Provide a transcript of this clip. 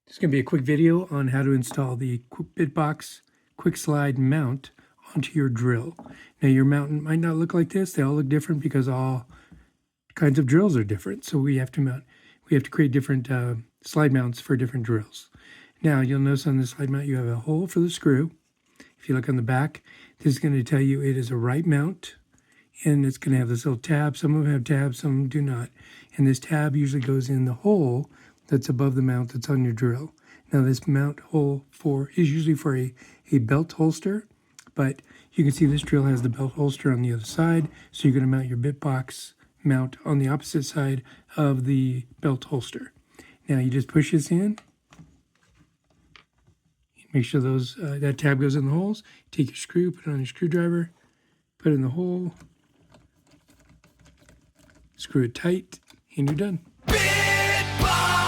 This is going to be a quick video on how to install the BITBOX QuickSlide mount onto your drill. Now your mount might not look like this. They all look different because all kinds of drills are different. So we have to create different slide mounts for different drills. Now you'll notice on the slide mount you have a hole for the screw. If you look on the back, this is going to tell you it is a right mount, and it's going to have this little tab. Some of them have tabs, some of them do not. And this tab usually goes in the hole that's above the mount that's on your drill. Now this mount hole is usually for a belt holster, but you can see this drill has the belt holster on the other side, so you're going to mount your BITBOX mount on the opposite side of the belt holster. Now you just push this in. Make sure that tab goes in the holes. Take your screw, put it on your screwdriver, put it in the hole, screw it tight, and you're done. BITBOX!